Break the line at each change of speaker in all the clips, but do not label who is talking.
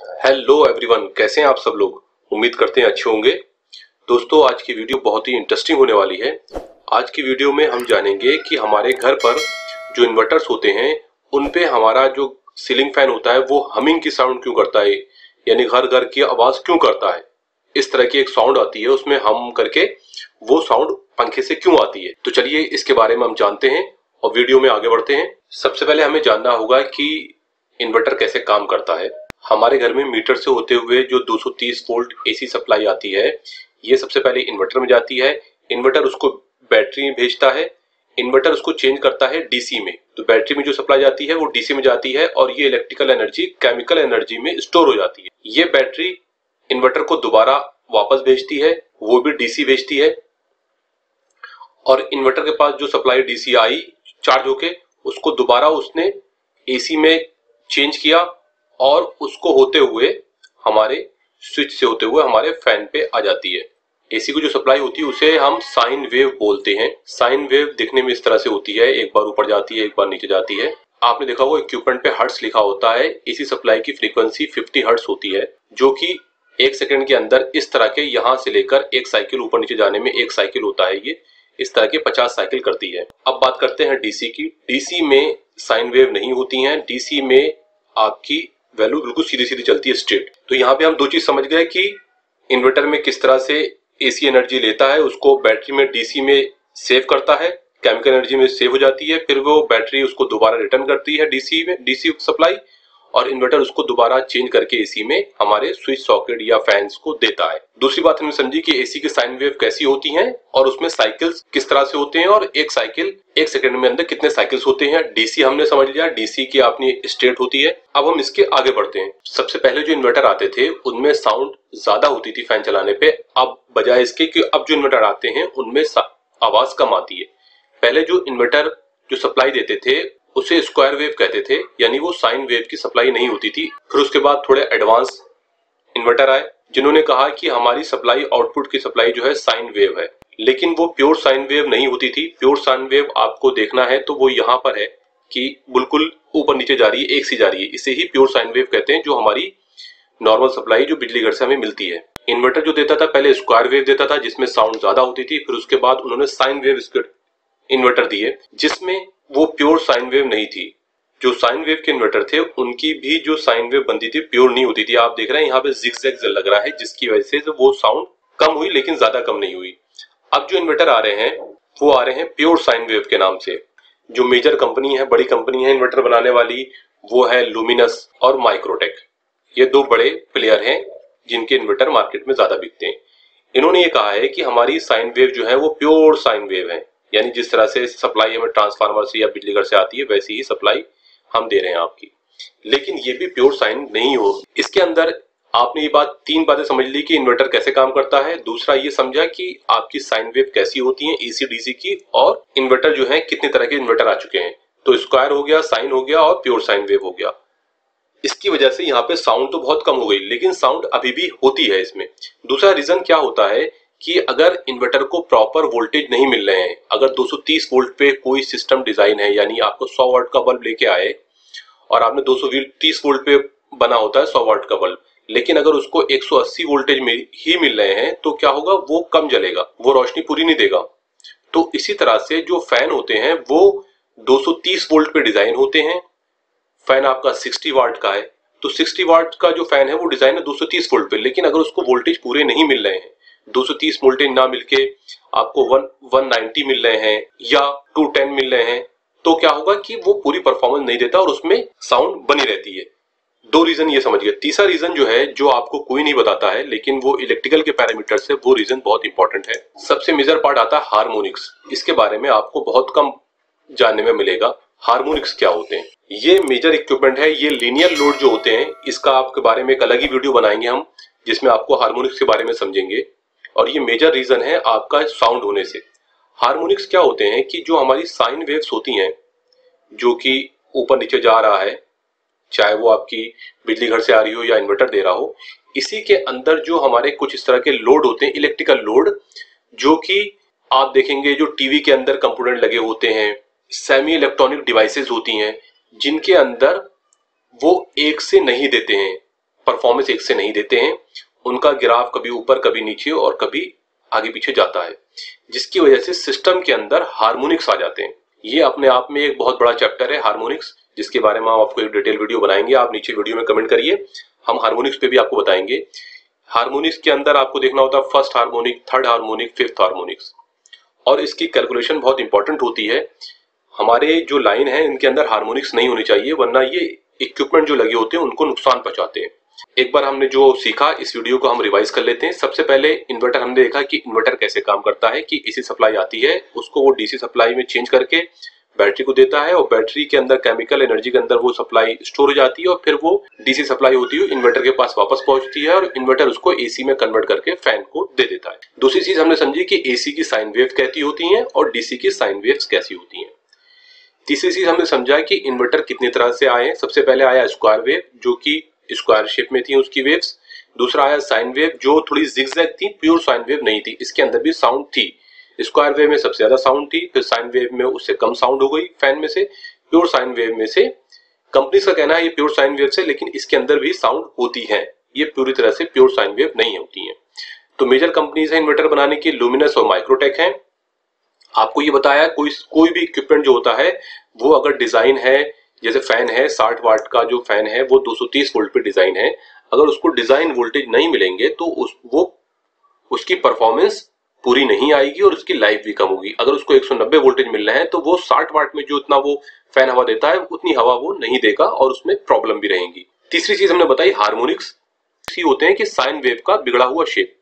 Hello everyone, कैसे हैं आप सब लोग। उम्मीद करते हैं अच्छे होंगे। दोस्तों, आज की वीडियो बहुत ही इंटरेस्टिंग होने वाली है। आज की वीडियो में हम जानेंगे कि हमारे घर पर जो इन्वर्टर्स होते हैं उन पे हमारा जो सीलिंग फैन होता है वो हमिंग की साउंड क्यों करता है, यानी घर घर की आवाज क्यों करता है। इस तरह की एक साउंड आती है, उसमें हम करके वो साउंड पंखे से क्यों आती है। तो चलिए इसके बारे में हम जानते हैं और वीडियो में आगे बढ़ते हैं। सबसे पहले हमें जानना होगा कि इन्वर्टर कैसे काम करता है। हमारे घर में मीटर से होते हुए जो 230 वोल्ट एसी सप्लाई आती है, ये सबसे पहले इन्वर्टर में जाती है। इन्वर्टर उसको बैटरी में भेजता है, इन्वर्टर उसको चेंज करता है डीसी में। तो बैटरी में जो सप्लाई जाती है वो डीसी में जाती है और ये इलेक्ट्रिकल एनर्जी केमिकल एनर्जी में स्टोर हो जाती है। ये बैटरी इन्वर्टर को दोबारा वापस भेजती है, वो भी डीसी भेजती है। और इन्वर्टर के पास जो सप्लाई डीसी आई चार्ज होके, उसको दोबारा उसने एसी में चेंज किया और उसको होते हुए हमारे स्विच से होते हुए हमारे फैन पे आ जाती है। एसी को जो सप्लाई होती है उसे हम साइन वेव बोलते हैं। साइन वेव दिखने में इस तरह से होती है, एक बार ऊपर जाती है, एक बार नीचे जाती है। आपने देखा होगा इक्विपमेंट पे हर्ट्ज लिखा होता है। एसी सप्लाई की फ्रीक्वेंसी 50 हर्ट्ज होती है, जो कि एक सेकंड के अंदर इस तरह के यहां से लेकर एक साइकिल ऊपर नीचे जाने में एक साइकिल होता है, ये इस तरह के 50 साइकिल करती है। अब बात करते हैं डीसी की। डीसी में साइन वेव नहीं होती हैं। डीसी में आपकी वैल्यू बिल्कुल सीधी सीधी चलती है, स्ट्रेट। तो यहाँ पे हम दो चीज समझ गए कि इन्वर्टर में किस तरह से एसी एनर्जी लेता है, उसको बैटरी में डीसी में सेव करता है, केमिकल एनर्जी में सेव हो जाती है, फिर वो बैटरी उसको दोबारा रिटर्न करती है डीसी में, डीसी सप्लाई, और इन्वर्टर उसको दोबारा चेंज करके एसी में हमारे स्विच सॉकेट या फैंस को देता है। दूसरी बात हमने समझी कि एसी की साइन वेव कैसी होती हैं और उसमें साइकिल्स किस तरह से होते हैं और एक साइकिल एक सेकंड में अंदर कितने साइकिल्स होते हैं। डीसी हमने समझ लिया, डीसी की अपनी स्टेट होती है। अब हम इसके आगे बढ़ते हैं। सबसे पहले जो इन्वर्टर आते थे उनमें साउंड ज्यादा होती थी फैन चलाने पे। अब बजाय इसके कि अब जो इन्वर्टर आते हैं उनमें आवाज कम आती है। पहले जो इन्वर्टर जो सप्लाई देते थे उसे स्क्वायर वेव कहते थे, यानी वो साइन वेव की सप्लाई नहीं होती थी। फिर उसके बाद थोड़े एडवांस इन्वर्टर आए जिन्होंने कहा कि हमारी सप्लाई आउटपुट की सप्लाई जो है साइन वेव है, लेकिन वो प्योर साइन वेव नहीं होती थी। प्योर साइन वेव आपको देखना है तो वो यहाँ पर है कि बिल्कुल ऊपर नीचे जा रही है, एक सी जा रही है। इसे ही प्योर साइन वेव कहते हैं, जो हमारी नॉर्मल सप्लाई जो बिजली घर से हमें मिलती है। इन्वर्टर जो देता था पहले स्क्वायर वेव देता था जिसमें साउंड ज्यादा होती थी। फिर उसके बाद उन्होंने साइन वेव इन्वर्टर दिए जिसमें वो प्योर साइन वेव नहीं थी। जो साइन वेव के इन्वर्टर थे उनकी भी जो साइन वेव बनती थी प्योर नहीं होती थी। आप देख रहे हैं यहाँ पे जिगजैग लग रहा है, जिसकी वजह से वो साउंड कम हुई, लेकिन ज्यादा कम नहीं हुई। अब जो इन्वर्टर आ रहे हैं वो आ रहे हैं प्योर साइन वेव के नाम से। जो मेजर कंपनी है, बड़ी कंपनी है इन्वर्टर बनाने वाली, वो है लुमिनस और माइक्रोटेक। ये दो बड़े प्लेयर हैं जिनके इन्वर्टर मार्केट में ज्यादा बिकते हैं। इन्होंने ये कहा है कि हमारी साइन वेव जो है वो प्योर साइन वेव है, यानी जिस तरह से सप्लाई हमें ट्रांसफार्मर से या बिजली घर से आती है वैसी ही सप्लाई हम दे रहे हैं आपकी। लेकिन ये भी प्योर साइन नहीं हो। इसके अंदर आपने ये बात, तीन बातें समझ ली कि इन्वर्टर कैसे काम करता है। दूसरा ये समझा कि आपकी साइन वेव कैसी होती है एसी डीसी की, और इन्वर्टर जो है कितने तरह के इन्वर्टर आ चुके हैं। तो स्क्वायर हो गया, साइन हो गया और प्योर साइन वेव हो गया। इसकी वजह से यहाँ पे साउंड तो बहुत कम हो गई, लेकिन साउंड अभी भी होती है इसमें। दूसरा रीजन क्या होता है कि अगर इन्वर्टर को प्रॉपर वोल्टेज नहीं मिल रहे हैं, अगर 230 वोल्ट पे कोई सिस्टम डिजाइन है, यानी आपको 100 वाट का बल्ब लेके आए और आपने 230 वोल्ट पे बना होता है 100 वाट का बल्ब, लेकिन अगर उसको 180 वोल्टेज में ही मिल रहे हैं तो क्या होगा, वो कम जलेगा, वो रोशनी पूरी नहीं देगा। तो इसी तरह से जो फैन होते हैं वो 230 वोल्ट पे डिजाइन होते हैं। फैन आपका 60 वाट का है तो 60 वाट का जो फैन है वो डिजाइन है 230 वोल्ट पे, लेकिन अगर उसको वोल्टेज पूरे नहीं मिल रहे हैं, 230 वोल्टेज ना मिलके आपको 190 मिल रहे हैं या 210 मिल रहे हैं, तो क्या होगा कि वो पूरी परफॉर्मेंस नहीं देता और उसमें साउंड बनी रहती है। दो रीजन ये समझिए। तीसरा रीजन जो है, जो आपको कोई नहीं बताता है लेकिन वो इलेक्ट्रिकल के पैरामीटर से, वो रीजन बहुत इंपॉर्टेंट है। सबसे मेजर पार्ट आता है हार्मोनिक्स। इसके बारे में आपको बहुत कम जानने में मिलेगा। हार्मोनिक्स क्या होते हैं? ये मेजर इक्विपमेंट है। ये लीनियर लोड जो होते हैं, इसका आपके बारे में एक अलग ही वीडियो बनाएंगे हम, जिसमें आपको हार्मोनिक्स के बारे में समझेंगे। और ये मेजर रीजन है आपका साउंड होने से। हार्मोनिक्स क्या होते हैं कि जो हमारी साइन वेव्स होती हैं, जो कि ऊपर नीचे जा रहा है, चाहे वो आपकी बिजली घर से आ रही हो या इन्वर्टर दे रहा हो, इसी के अंदर जो हमारे कुछ इस तरह के लोड होते हैं, इलेक्ट्रिकल लोड, जो कि आप देखेंगे जो टीवी के अंदर कंपोनेंट लगे होते हैं, सेमी इलेक्ट्रॉनिक डिवाइसेस होती हैं, जिनके अंदर वो एक से नहीं देते हैं, परफॉर्मेंस एक से नहीं देते हैं। उनका ग्राफ कभी ऊपर कभी नीचे और कभी आगे पीछे जाता है, जिसकी वजह से सिस्टम के अंदर हार्मोनिक्स आ जाते हैं। ये अपने आप में एक बहुत बड़ा चैप्टर है हार्मोनिक्स, जिसके बारे में हम आपको एक डिटेल वीडियो बनाएंगे। आप नीचे वीडियो में कमेंट करिए, हम हार्मोनिक्स पे भी आपको बताएंगे। हार्मोनिक्स के अंदर आपको देखना होता है first harmonic, third harmonic, fifth harmonics, और इसकी कैलकुलेशन बहुत इंपॉर्टेंट होती है। हमारे जो लाइन है इनके अंदर हार्मोनिक्स नहीं होनी चाहिए, वरना ये इक्विपमेंट जो लगे होते हैं उनको नुकसान पहुंचाते हैं। एक बार हमने जो सीखा इस वीडियो को हम रिवाइज कर लेते हैं। सबसे पहले इन्वर्टर हमने देखा कि इन्वर्टर कैसे काम करता है, कि एसी सप्लाई आती है, उसको वो डीसी सप्लाई में चेंज करके बैटरी को देता है, और बैटरी के अंदर केमिकल एनर्जी के अंदर वो सप्लाई स्टोर हो जाती है, और फिर वो डीसी सप्लाई होती है इन्वर्टर के पास वापस पहुंचती है, और इन्वर्टर उसको एसी में कन्वर्ट करके फैन को दे देता है। दूसरी चीज हमने समझी कि एसी की साइन वेव कैसी होती है और डीसी की साइन वेव्स कैसी होती है। तीसरी चीज हमने समझा कि इन्वर्टर कितनी तरह से आए हैं। सबसे पहले आया स्क्वायर वेव, जो कि स्क्वायर शेप में थी उसकी वेव्स। दूसरा आया साइन वेव, जो थोड़ी जिगजैग थी, प्योर साइन वेव नहीं थी, इसके अंदर भी साउंड थी। स्क्वायर वेव में सबसे ज्यादा साउंड थी, फिर साइन वेव में उससे कम साउंड हो गई फैन में से। प्योर साइन वेव में से कंपनी का कहना है ये प्योर साइन वेव से, लेकिन इसके अंदर भी साउंड होती है, ये पूरी तरह से प्योर साइन वेव नहीं होती है। तो मेजर कंपनीज है इन्वर्टर बनाने की, लुमिनस और माइक्रोटेक है। आपको ये बताया कोई भी इक्विपमेंट जो होता है वो अगर डिजाइन है, जैसे फैन है 60 वाट का जो फैन है वो 230 वोल्ट पे डिजाइन है, अगर उसको डिजाइन वोल्टेज नहीं मिलेंगे तो उसकी परफॉर्मेंस पूरी नहीं आएगी और उसकी लाइफ भी कम होगी। अगर उसको 190 वोल्टेज मिल रहे हैं तो वो 60 वाट में जो इतना वो फैन हवा देता है उतनी हवा वो नहीं देगा और उसमें प्रॉब्लम भी रहेंगी। तीसरी चीज हमने बताई हार्मोनिक्स होते हैं कि साइन वेव का बिगड़ा हुआ शेप।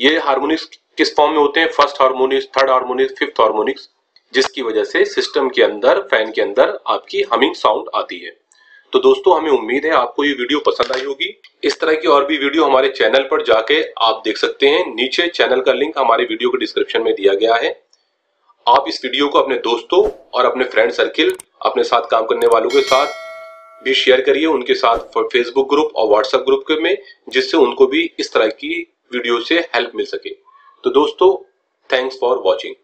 ये हार्मोनिक्स किस फॉर्म में होते हैं, first harmonics, third harmonics, fifth harmonics, जिसकी वजह से सिस्टम के अंदर फैन के अंदर आपकी हमिंग साउंड आती है। तो दोस्तों हमें उम्मीद है आपको ये वीडियो पसंद आई होगी। इस तरह की और भी वीडियो हमारे चैनल पर जाके आप देख सकते हैं। नीचे चैनल का लिंक हमारे वीडियो के डिस्क्रिप्शन में दिया गया है। आप इस वीडियो को अपने दोस्तों और अपने फ्रेंड सर्किल, अपने साथ काम करने वालों के साथ भी शेयर करिए, उनके साथ फेसबुक ग्रुप और व्हाट्सएप ग्रुप में, जिससे उनको भी इस तरह की वीडियो से हेल्प मिल सके। तो दोस्तों थैंक्स फॉर वॉचिंग।